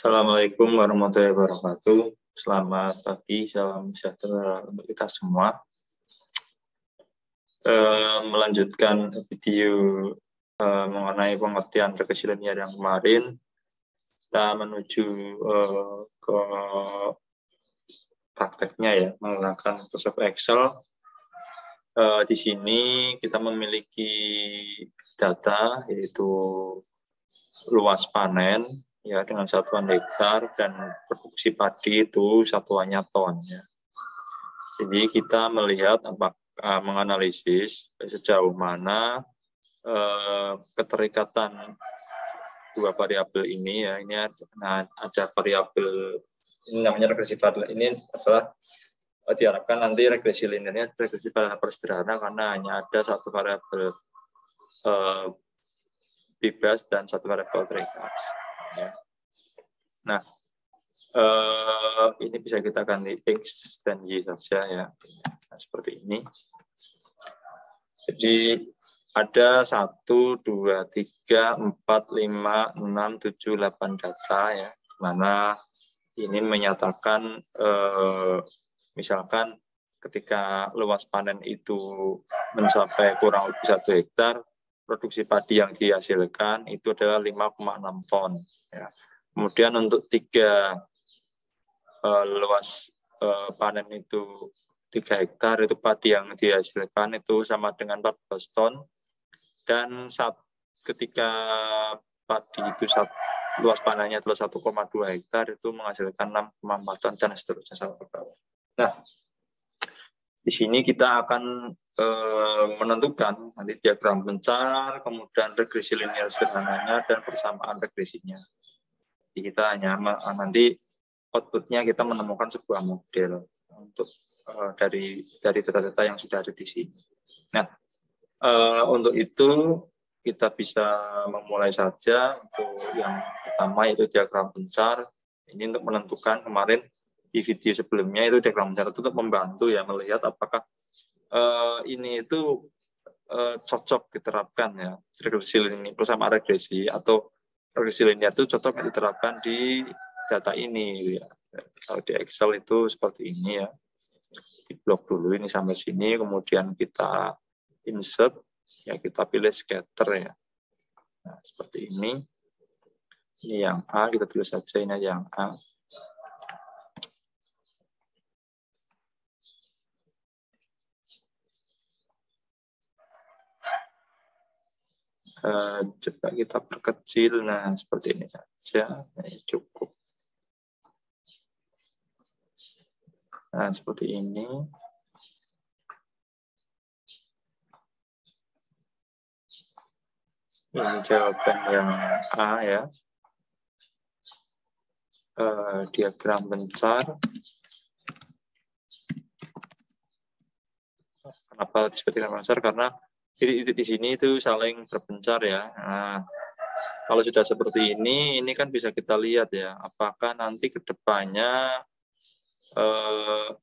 Assalamualaikum warahmatullahi wabarakatuh. Selamat pagi, salam sejahtera untuk kita semua. Melanjutkan video mengenai pengertian regresi linear yang kemarin, kita menuju ke prakteknya ya, menggunakan Microsoft Excel. Di sini kita memiliki data, yaitu luas panen ya dengan satuan hektar dan produksi padi itu satuannya ton ya. Jadi kita melihat menganalisis sejauh mana keterikatan dua variabel ini ya. Ini ada variabel ini namanya regresi variabel. Ini adalah diharapkan nanti regresi linearnya regresi variabel sederhana karena hanya ada satu variabel bebas dan satu variabel terikat. Ya. Nah, ini bisa kita ganti X dan Y saja ya. Nah, seperti ini. Jadi ada 1, 2, 3, 4, 5, 6, 7, 8 data ya. Mana ini menyatakan misalkan ketika luas panen itu mencapai kurang lebih 1 hektar, produksi padi yang dihasilkan itu adalah 5,6 ton. Ya. Kemudian untuk 3 luas panen itu 3 hektar, itu padi yang dihasilkan itu sama dengan 14 ton. Dan ketika padi itu luas panennya adalah 1,2 hektar, itu menghasilkan 6,4 ton dan seterusnya sampai ke bawah. Nah, di sini kita akan menentukan nanti diagram pencar, kemudian regresi linear sederhananya, dan persamaan regresinya. Jadi kita hanya nanti outputnya kita menemukan sebuah model untuk dari data-data yang sudah ada di sini. Nah, untuk itu kita bisa memulai saja untuk yang pertama yaitu diagram pencar. Ini untuk menentukan kemarin di video sebelumnya itu diagram pencar itu untuk membantu ya melihat apakah ini itu cocok diterapkan ya regresi linear persamaan regresi atau regresi linear itu cocok diterapkan di data ini ya. Kalau di Excel itu seperti ini ya. Di blok dulu ini sampai sini, kemudian kita insert ya, kita pilih scatter ya. Nah, seperti ini. Ini yang A, kita tulis saja ini yang A. Coba kita perkecil, nah seperti ini saja, nah, cukup. Nah seperti ini. Ini jawaban yang A ya. Diagram pencar. Kenapa disebut diagram pencar? Karena titik-titik di sini itu saling berpencar ya. Nah, kalau sudah seperti ini kan bisa kita lihat ya, apakah nanti ke depannya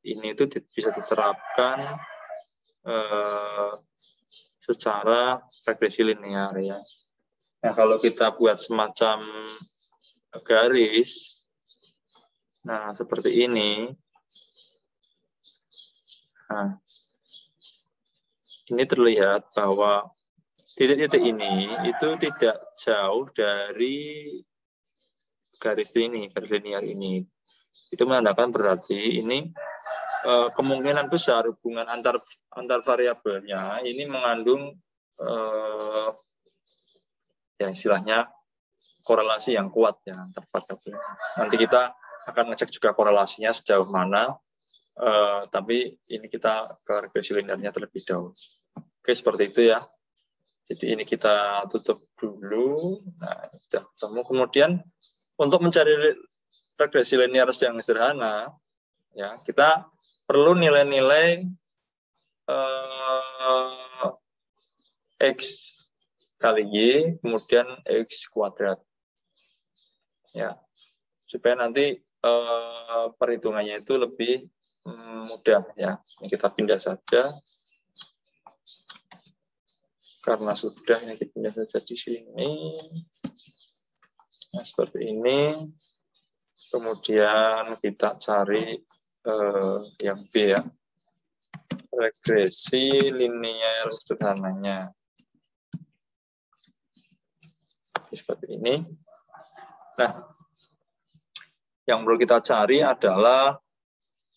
ini itu bisa diterapkan secara regresi linear ya. Nah, kalau kita buat semacam garis, nah seperti ini. Nah, ini terlihat bahwa titik-titik ini itu tidak jauh dari garis ini, garis linear ini. Itu menandakan berarti ini kemungkinan besar hubungan antar variabelnya ini mengandung ya istilahnya korelasi yang kuat ya antar variabel. Nanti kita akan ngecek juga korelasinya sejauh mana. Tapi ini kita ke regresi linearnya terlebih dahulu. Oke, seperti itu ya. Jadi ini kita tutup dulu. Nah, sudah ketemu. Kemudian untuk mencari regresi linear yang sederhana, ya kita perlu nilai-nilai X kali Y, kemudian X kuadrat. Ya, supaya nanti perhitungannya itu lebih mudah ya. Ini kita pindah saja. Karena sudah ini kita pindah saja di sini. Nah, seperti ini. Kemudian kita cari yang B ya, regresi linear sederhananya. Seperti ini. Nah, yang perlu kita cari adalah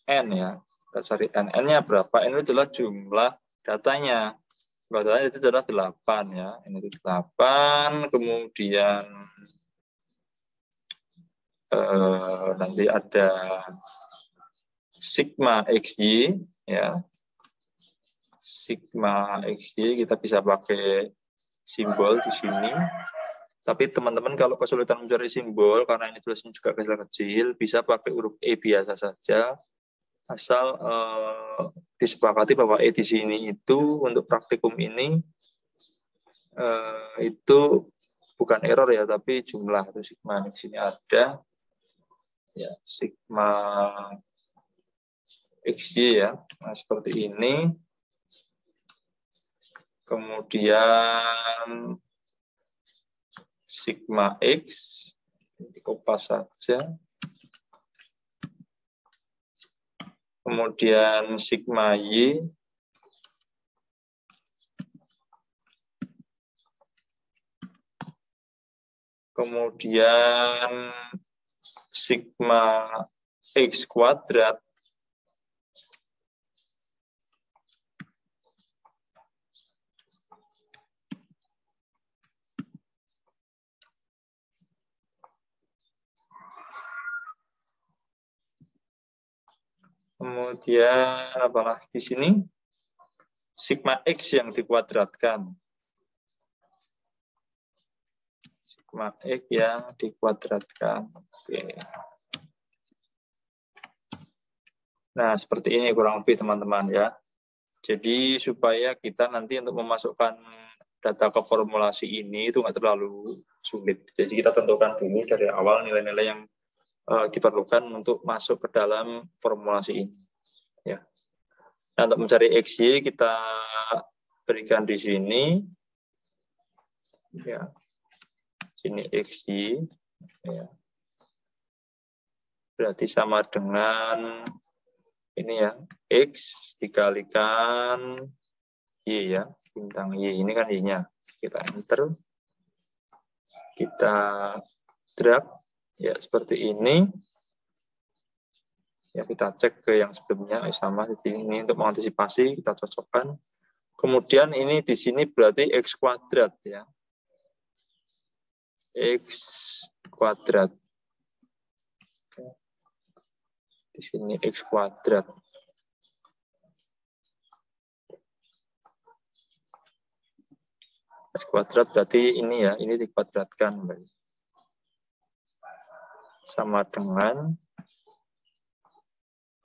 N ya. Kita cari N. N-nya berapa? N itu adalah jumlah datanya. Datanya itu adalah 8 ya. Ini 8, kemudian nanti ada sigma XY ya. Sigma XY kita bisa pakai simbol di sini. Tapi teman-teman kalau kesulitan mencari simbol karena ini tulisannya juga kecil-kecil, bisa pakai huruf E biasa saja. Asal disepakati bahwa E di sini itu untuk praktikum ini itu bukan error ya, tapi jumlah itu sigma di sini ada ya, sigma XY ya. Nah, seperti ini. Kemudian sigma X dikopas saja. Kemudian sigma Y. Kemudian sigma X kuadrat. Kemudian apalagi di sini? Sigma X yang dikuadratkan. Sigma X yang dikuadratkan. Oke. Nah, seperti ini kurang lebih teman-teman ya. Jadi supaya kita nanti untuk memasukkan data ke formulasi ini itu nggak terlalu sulit. Jadi kita tentukan dulu dari awal nilai-nilai yang diperlukan untuk masuk ke dalam formulasi ini. Ya. Nah, untuk mencari XY kita berikan di sini. Ya. Sini XY. Ya. Berarti sama dengan ini ya, X dikalikan Y ya, bintang Y. Ini kan Y-nya. Kita enter. Kita drag. Ya, seperti ini. Ya, kita cek ke yang sebelumnya sama. Jadi ini untuk mengantisipasi kita cocokkan. Kemudian ini di sini berarti X kuadrat ya. X kuadrat. Di sini X kuadrat. X kuadrat berarti ini ya, ini dikuadratkan. Sama dengan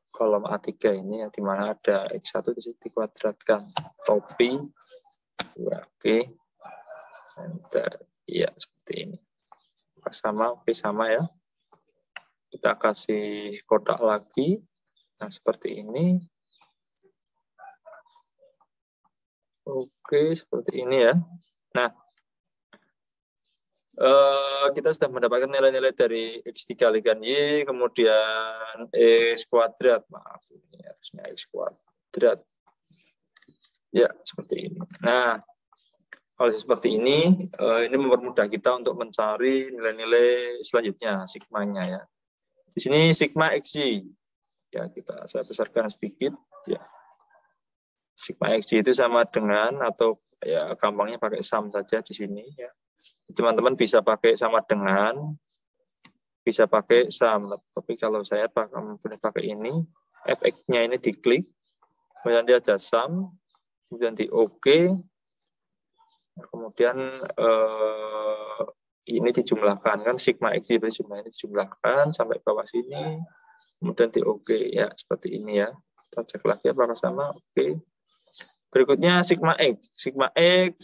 kolom A3 ini, yang dimana ada X1 di situ dikuadratkan. Topi. Oke. Ya, seperti ini. Sama, oke, sama ya. Kita kasih kotak lagi. Nah, seperti ini. Oke, seperti ini ya. Nah, kita sudah mendapatkan nilai-nilai dari X dikalikan Y, kemudian X kuadrat. Maaf, ini harusnya X kuadrat. Ya, seperti ini. Nah, kalau seperti ini mempermudah kita untuk mencari nilai-nilai selanjutnya, sigmanya ya. Di sini sigma XY. Ya, saya besarkan sedikit ya. Sigma XY itu sama dengan, atau ya gampangnya pakai sum saja di sini ya. Teman-teman bisa pakai sama dengan, bisa pakai sum. Tapi kalau saya pakai ini, fx-nya ini diklik, kemudian dia ada sum, kemudian di OK, kemudian ini dijumlahkan kan, sigma x jumlah ini dijumlahkan sampai bawah sini, kemudian di OK ya, seperti ini ya. Kita cek lagi apakah sama. Oke. Berikutnya sigma x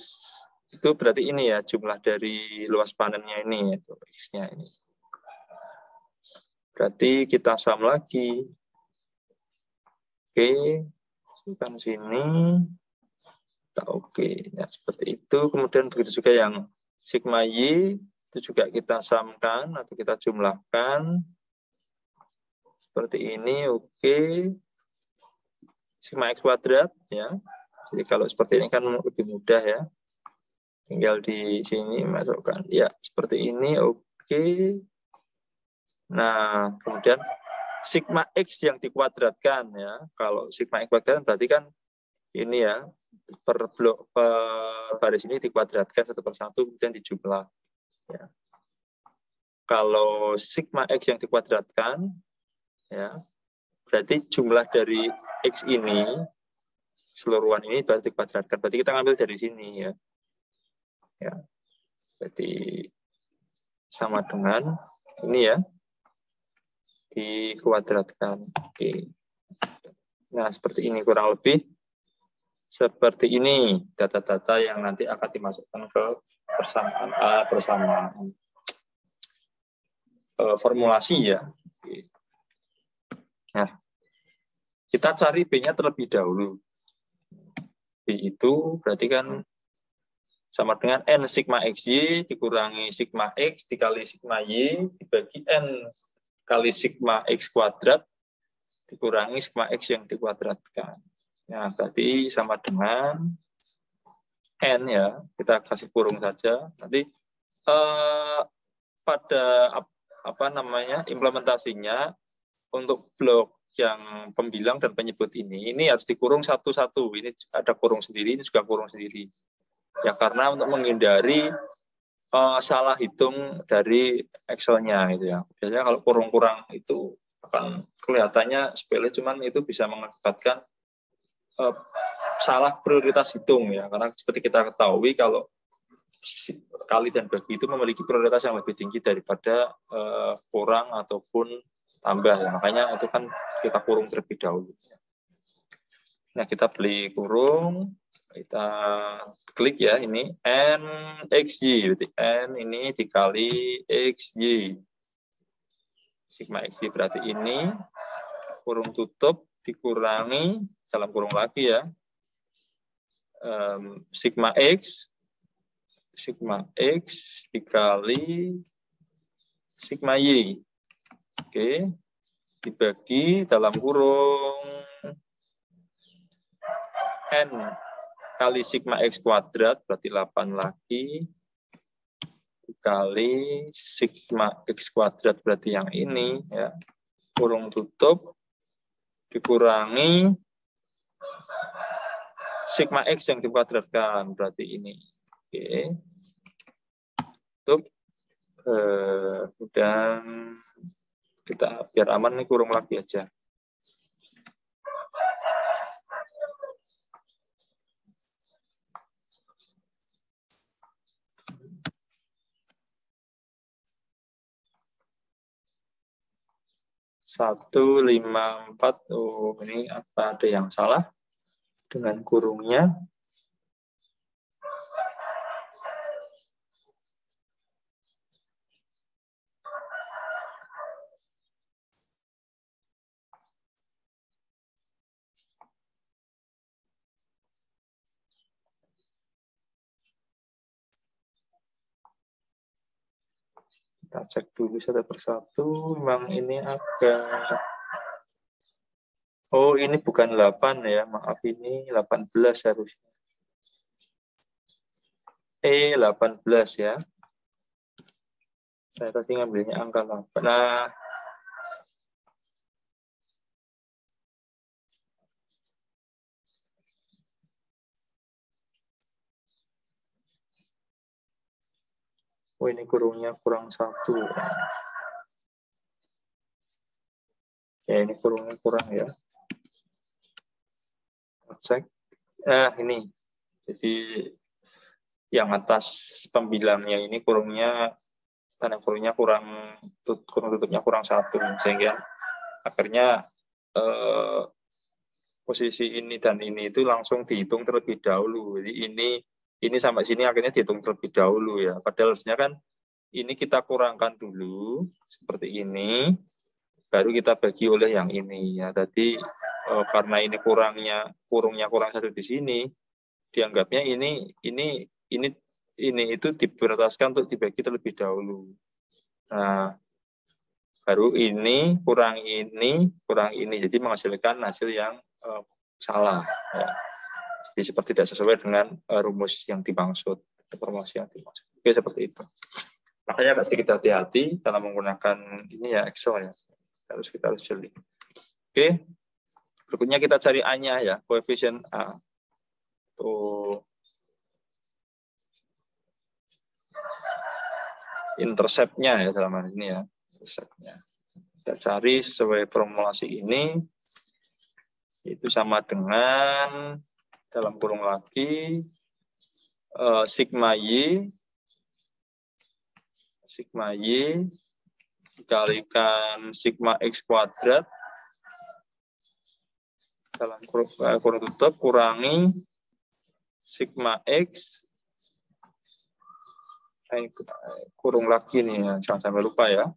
itu berarti ini ya, jumlah dari luas panennya ini, yaitu x-nya ini. Berarti kita sum lagi. Oke, masukkan sini. Kita oke. Ya, seperti itu. Kemudian begitu juga yang sigma y itu juga kita sumkan atau kita jumlahkan. seperti ini, oke. Sigma X kuadrat, ya. Jadi kalau seperti ini kan lebih mudah ya. Tinggal di sini masukkan. Ya, seperti ini, oke. Nah, kemudian sigma X yang dikuadratkan ya. Kalau sigma X kuadrat berarti kan ini ya, per blok per baris ini dikuadratkan satu persatu kemudian dijumlah. Ya. Kalau sigma X yang dikuadratkan, ya, berarti jumlah dari X ini, keseluruhan ini berarti dikuadratkan. Berarti kita ngambil dari sini ya. Ya. Berarti sama dengan ini ya, dikuadratkan. Oke. Nah, seperti ini kurang lebih. Seperti ini data-data yang nanti akan dimasukkan ke persamaan formulasi ya. Nah, kita cari B-nya terlebih dahulu. B itu berarti kan sama dengan N sigma XY dikurangi sigma X dikali sigma Y dibagi N kali sigma X kuadrat dikurangi sigma X yang dikuadratkan. Ya, berarti sama dengan N ya, kita kasih kurung saja. Nanti pada implementasinya untuk blok yang pembilang dan penyebut ini harus dikurung satu-satu. Ini ada kurung sendiri, ini juga kurung sendiri. Ya karena untuk menghindari salah hitung dari Excel-nya gitu ya. Biasanya kalau kurung-kurang itu akan kelihatannya sepele, cuman itu bisa mengakibatkan salah prioritas hitung ya. Karena seperti kita ketahui kalau kali dan bagi itu memiliki prioritas yang lebih tinggi daripada kurang ataupun tambah ya. Makanya itu kan kita kurung terlebih dahulu. Nah, kita beli kurung, kita klik ya ini N XY, berarti N ini dikali XY. Sigma XY berarti ini kurung tutup dikurangi dalam kurung lagi ya. Sigma X dikali sigma Y. Oke. Dibagi dalam kurung N kali sigma X kuadrat, berarti 8 lagi, dikali sigma X kuadrat, berarti yang ini, ya, kurung tutup, dikurangi sigma X yang dikuadratkan, berarti ini. Oke. Tutup. Dan kita biar aman nih kurung lagi aja. Satu, 5, 4. Oh, ini apa ada yang salah dengan kurungnya? Kita cek dulu satu persatu. Memang ini agak... Oh, ini bukan 8 ya. Maaf, ini 18 harusnya. 18 ya. Saya tadi ngambilnya angka 8. Nah, oh ini kurungnya kurang 1. Ya, ini kurungnya kurang ya. Cek. Ini. Jadi yang atas pembilangnya ini kurungnya kurung tutupnya kurang 1, sehingga akhirnya posisi ini dan ini itu langsung dihitung terlebih dahulu. Jadi ini sampai sini akhirnya dihitung terlebih dahulu ya. Padahal harusnya kan ini kita kurangkan dulu seperti ini, baru kita bagi oleh yang ini ya. Tadi karena ini kurungnya kurang 1 di sini, dianggapnya ini itu diprioritaskan untuk dibagi terlebih dahulu. Nah, baru ini, kurang ini, kurang ini. Jadi menghasilkan hasil yang salah. Ya. Jadi seperti tidak sesuai dengan rumus yang dimaksud, informasi yang dimaksud. Oke, seperti itu. Makanya pasti kita hati-hati dalam menggunakan ini ya Excel ya. Kita harus jeli. Oke. Berikutnya kita cari A-nya ya, koefisien A. Tuh. Intercept-nya ya dalam hal ini ya. Intercept-nya. Kita cari sesuai formulasi ini. Itu sama dengan dalam kurung lagi sigma Y dikalikan sigma X kuadrat dalam kurung tutup kurangi sigma X kurung lagi nih ya, jangan sampai lupa ya,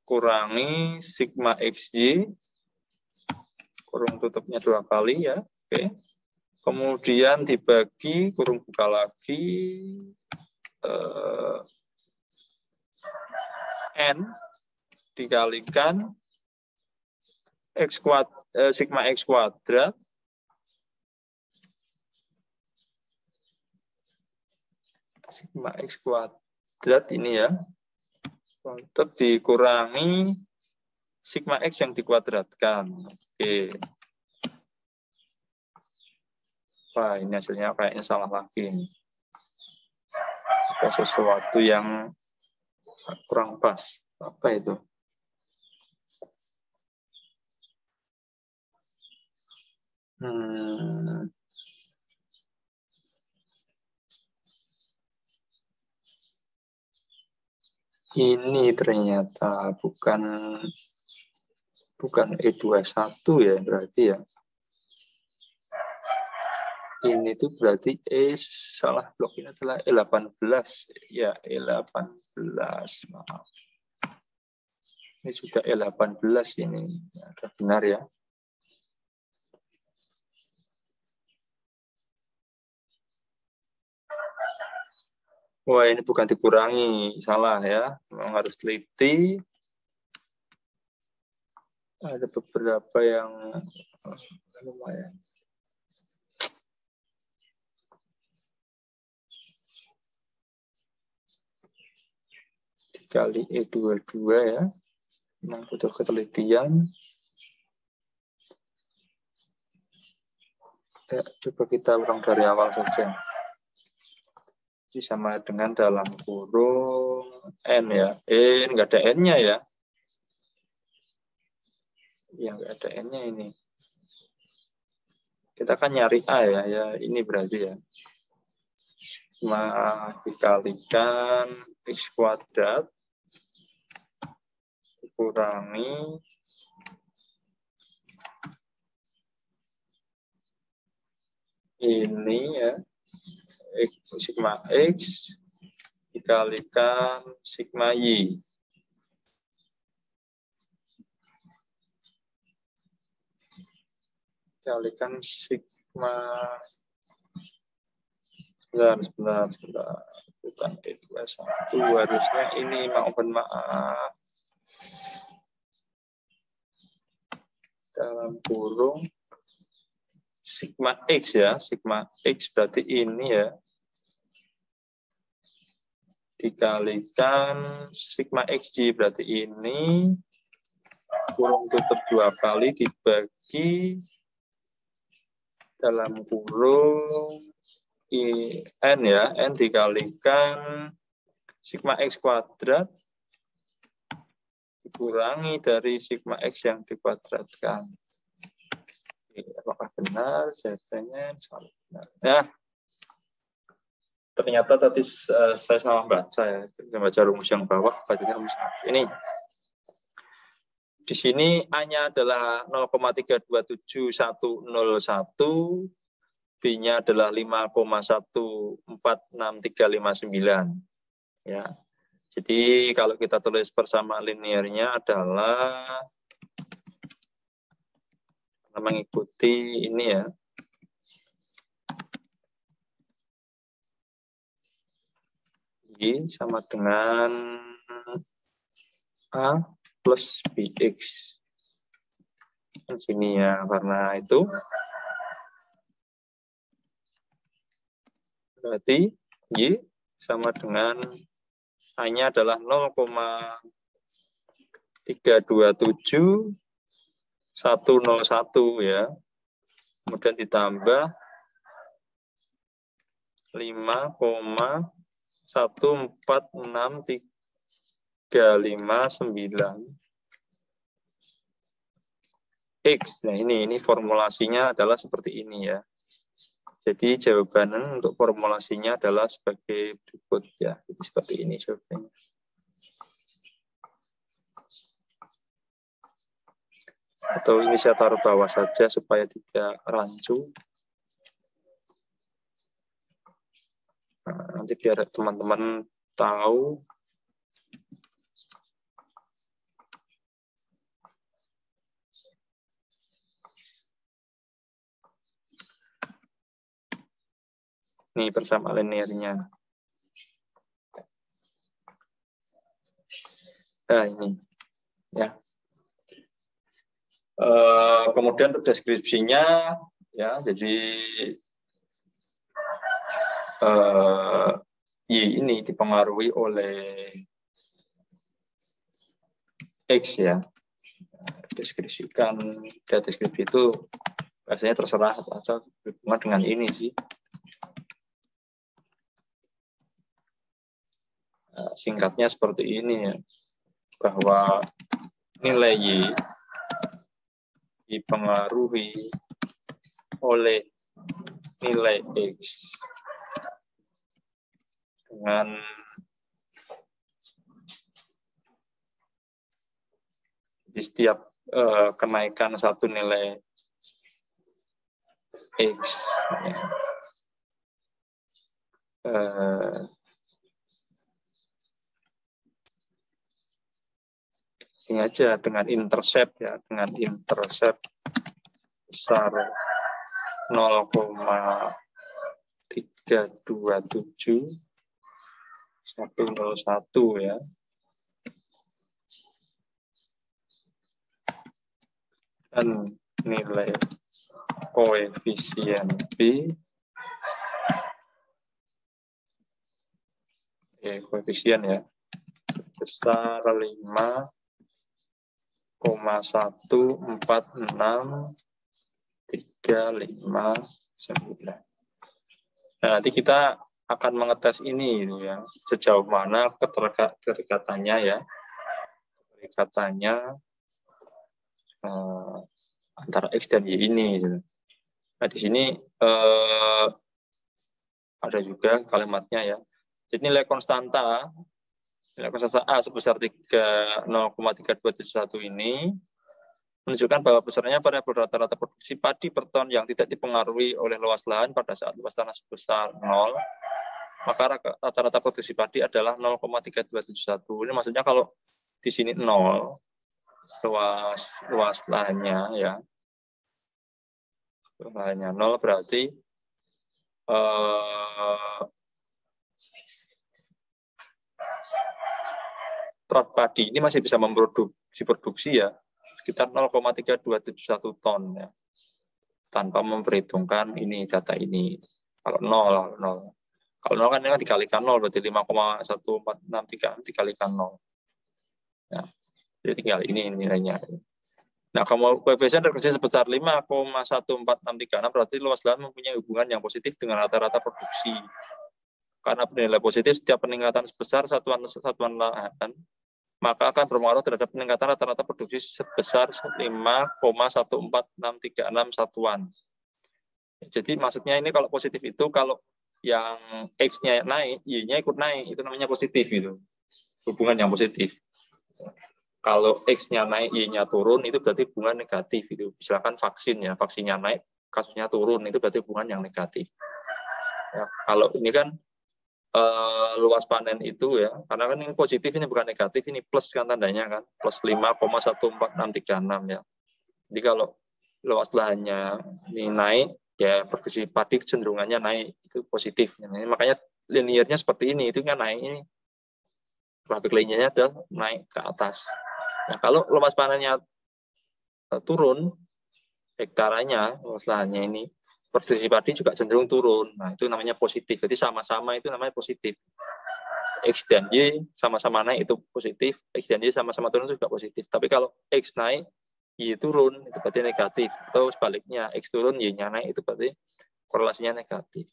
kurangi sigma XY kurung tutupnya 2 kali ya, oke. Kemudian dibagi kurung buka lagi N dikalikan sigma X kuadrat sigma X kuadrat ini ya, untuk dikurangi sigma X yang dikuadratkan. Oke. Wah, ini hasilnya kayaknya salah lagi. Ada sesuatu yang kurang pas. Apa itu? Ini ternyata bukan E21 ya berarti ya. Ini tuh berarti salah blok ini adalah E18 ya, E18 maaf. Ini sudah E18 ini. Ada benar ya. Wah, ini bukan dikurangi, salah ya. Memang harus teliti. Ada beberapa yang lumayan. Dikali E22 ya. Memang butuh ketelitian. Ya, coba kita ulang dari awal saja. Ini sama dengan dalam kurung N ya. Nggak ada N-nya ya. Ya, nggak ada N-nya ini. Kita kan nyari A ya. Ya, ini berarti ya. Sigma dikalikan X kuadrat dikurangi ini ya. Sigma X dikalikan sigma Y. Dikalikan sigma sebentar. Bukan E21, harusnya ini, mohon maaf. Dalam kurung sigma X ya, sigma X berarti ini ya. Dikalikan sigma XY berarti ini, kurung tutup 2 kali dibagi dalam kurung N ya, N dikalikan sigma X kuadrat dikurangi dari sigma X yang dikuadratkan. Apakah benar? Jawabannya salah benar. Ya, ternyata tadi saya salah baca ya. Kita baca rumus yang bawah, bacanya rumus ini. Di sini A-nya adalah 0,327101, B-nya adalah 5,14639. Ya. Jadi kalau kita tulis persamaan linearnya adalah mengikuti ini ya. Y sama dengan A plus BX. Di sini ya, karena itu berarti Y sama dengan A-nya adalah 0,327 101 ya. Kemudian ditambah 5,146,359 X. Nah, ini formulasinya adalah seperti ini ya. Jadi jawaban untuk formulasinya adalah sebagai berikut ya. Jadi seperti ini jawabannya. Atau ini saya taruh bawah saja supaya tidak rancu. Nah, nanti biar teman-teman tahu. Ini bersama linearnya. Nah, ini ya. Kemudian untuk deskripsinya ya, jadi Y ini dipengaruhi oleh X ya. Deskripsikan, deskripsi itu biasanya terserah atau berhubungan dengan ini sih. Singkatnya seperti ini ya, bahwa nilai Y dipengaruhi oleh nilai X dengan di setiap kenaikan satu nilai X ya, ini aja dengan intercept ya, dengan intercept besar 0,327 101 ya. Dan nilai koefisien B koefisien ya sebesar 5,146,359. Nah, nanti kita akan mengetes ini ya, sejauh mana keterikatannya ya, keterikatannya antara X dan Y ini. Nah, di sini ada juga kalimatnya ya. Jadi nilai konstanta A sebesar 0,3271 ini menunjukkan bahwa besarnya variabel rata-rata produksi padi per ton yang tidak dipengaruhi oleh luas lahan pada saat luas tanah sebesar 0, maka rata-rata produksi padi adalah 0,3271. Ini maksudnya kalau di sini 0, luas lahannya ya, lahannya 0 berarti padi ini masih bisa memproduksi ya sekitar 0,3271 ton ya, tanpa memperhitungkan ini data ini. Kalau 0. Kalau 0 kan ini dikalikan 0 berarti 5,146 dikalikan 0. Ya, jadi tinggal ini nilainya. Nah, kalau koefisien regresi sebesar 5,14636 berarti luas lahan mempunyai hubungan yang positif dengan rata-rata produksi. Karena bernilai positif setiap peningkatan sebesar satuan lahan, maka akan berpengaruh terhadap peningkatan rata-rata produksi sebesar 5,14636 satuan. Jadi maksudnya ini kalau positif itu kalau yang X-nya naik, Y-nya ikut naik, itu namanya positif itu. Hubungan yang positif. Kalau X-nya naik, Y-nya turun, itu berarti hubungan negatif. Itu. Misalkan vaksin ya, vaksinnya naik, kasusnya turun, itu berarti hubungan yang negatif. Ya, kalau ini kan luas panen itu ya, karena kan ini positif, ini bukan negatif, ini plus kan tandanya kan, plus 5,14636 ya. Jadi kalau luas lahannya ini naik, ya produksi padi kecenderungannya naik, itu positif. Makanya linearnya seperti ini, itu kan naik ini. grafik linearnya adalah naik ke atas. Nah, kalau luas panennya turun, hektarannya, luas lahannya ini, produksi padi juga cenderung turun. Nah, itu namanya positif. Jadi sama-sama itu namanya positif. X dan Y sama-sama naik itu positif, X dan Y sama-sama turun itu juga positif. Tapi kalau X naik, Y turun, itu berarti negatif. Atau sebaliknya, X turun, Y-nya naik, itu berarti korelasinya negatif.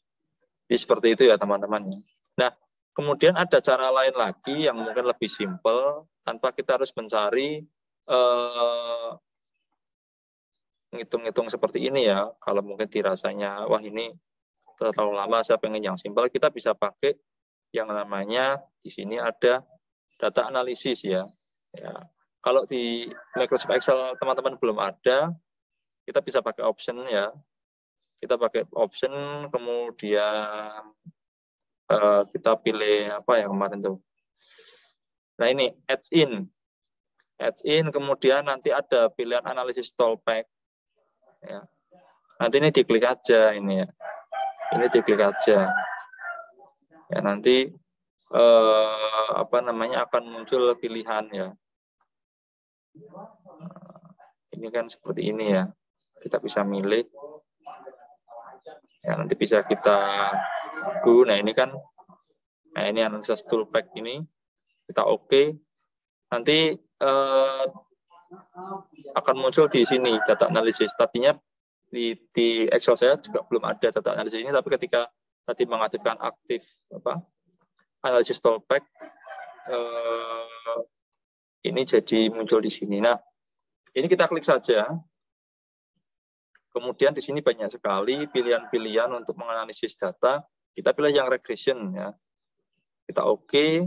Jadi seperti itu ya teman-teman. Nah, kemudian ada cara lain lagi yang mungkin lebih simpel, tanpa kita harus mencari ngitung-ngitung seperti ini ya. Kalau mungkin dirasanya, wah ini terlalu lama, saya pengen yang simpel, kita bisa pakai yang namanya di sini ada data analisis ya. Kalau di Microsoft Excel teman-teman belum ada, kita bisa pakai option ya. Kita pakai option, kemudian kita pilih apa ya kemarin tuh. Nah ini add in, kemudian nanti ada pilihan analisis Stolpak. Ya. Nanti ini diklik aja ini ya. Ini diklik aja. Ya nanti apa namanya akan muncul pilihan ya. Ini kan seperti ini ya. Kita bisa milih. Ya nanti bisa kita nah ini kan, nah ini analisis Stolpak ini kita oke. Nanti akan muncul di sini data analisis. Tadinya di Excel saya juga belum ada data analisis ini, tapi ketika tadi mengaktifkan aktif analisis Stolpak, ini jadi muncul di sini. Nah, ini kita klik saja. Kemudian di sini banyak sekali pilihan-pilihan untuk menganalisis data. Kita pilih yang regression ya. Kita oke.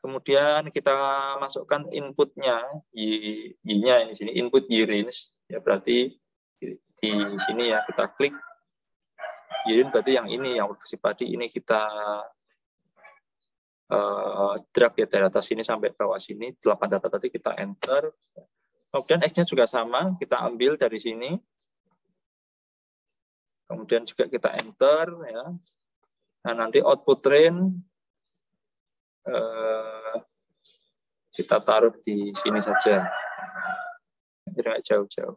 Kemudian kita masukkan inputnya, Y-nya ini sini, input Y range ya, berarti di sini ya kita klik Y berarti yang ini, yang produksi padi ini kita drag ya dari atas sini sampai bawah sini, 8 data tadi kita enter. Kemudian X-nya juga sama, kita ambil dari sini. Kemudian juga kita enter ya. Nah, nanti output range kita taruh di sini saja. Tidak jauh-jauh.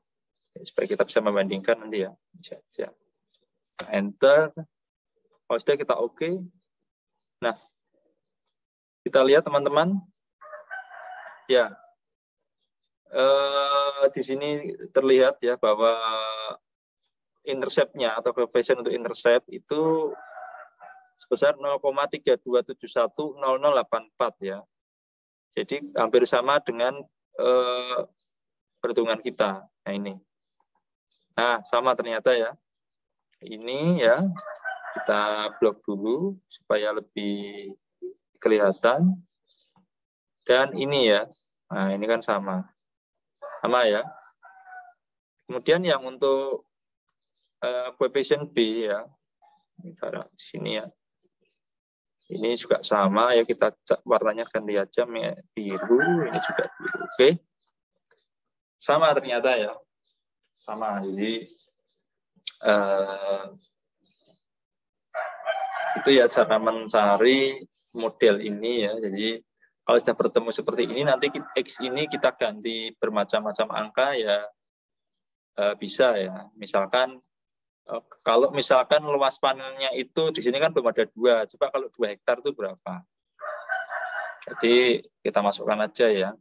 Supaya kita bisa membandingkan nanti ya. Bisa aja. Enter. Kalau sudah kita oke. Nah, kita lihat teman-teman. Ya. Di sini terlihat ya bahwa intercept-nya atau coefficient untuk intercept itu sebesar 0,32710084 ya. Jadi hampir sama dengan perhitungan kita. Nah ini. Nah, sama ternyata ya. Ini ya, kita blok dulu supaya lebih kelihatan. Dan ini ya. Nah, ini kan sama. Sama ya. Kemudian yang untuk coefficient B ya. Ini di sini ya. Ini juga sama ya, kita warnanya ganti aja biru, ini juga biru. Oke. Sama ternyata ya. Sama. Jadi itu ya cara mencari model ini ya. Jadi kalau sudah bertemu seperti ini, nanti X ini kita ganti bermacam-macam angka ya bisa ya. Misalkan kalau misalkan luas panennya itu di sini kan belum ada 2. Coba kalau 2 hektar itu berapa? Jadi kita masukkan aja ya.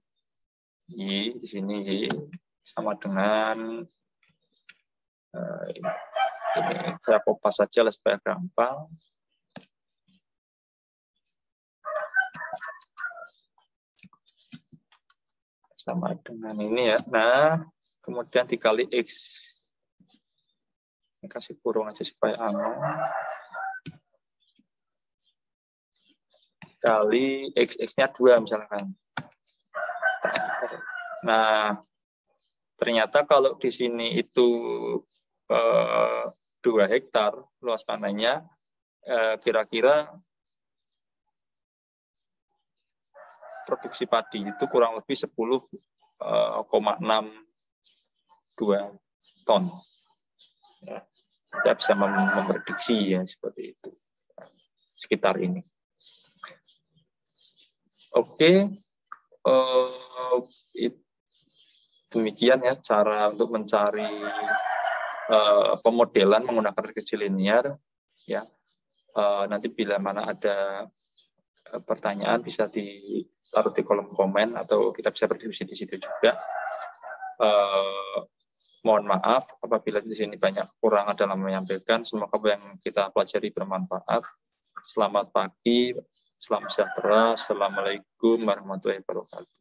Y di sini Y sama dengan ini saya kopas saja lah supaya gampang. Sama dengan ini ya. Nah, kemudian dikali X. Ini kasih kurung aja supaya aman. Kali X-nya 2 misalkan. Nah, ternyata kalau di sini itu 2 hektar luas panennya, kira-kira produksi padi itu kurang lebih 10,62 ton. Ya, kita bisa memprediksi ya seperti itu, sekitar ini. Oke, demikian ya cara untuk mencari pemodelan menggunakan regresi linear. Ya, nanti bila mana ada pertanyaan bisa ditaruh di kolom komen atau kita bisa berdiskusi di situ juga. Mohon maaf apabila di sini banyak kekurangan dalam menyampaikan. Semoga apa yang kita pelajari bermanfaat. Selamat pagi, salam sejahtera. Assalamualaikum warahmatullahi wabarakatuh.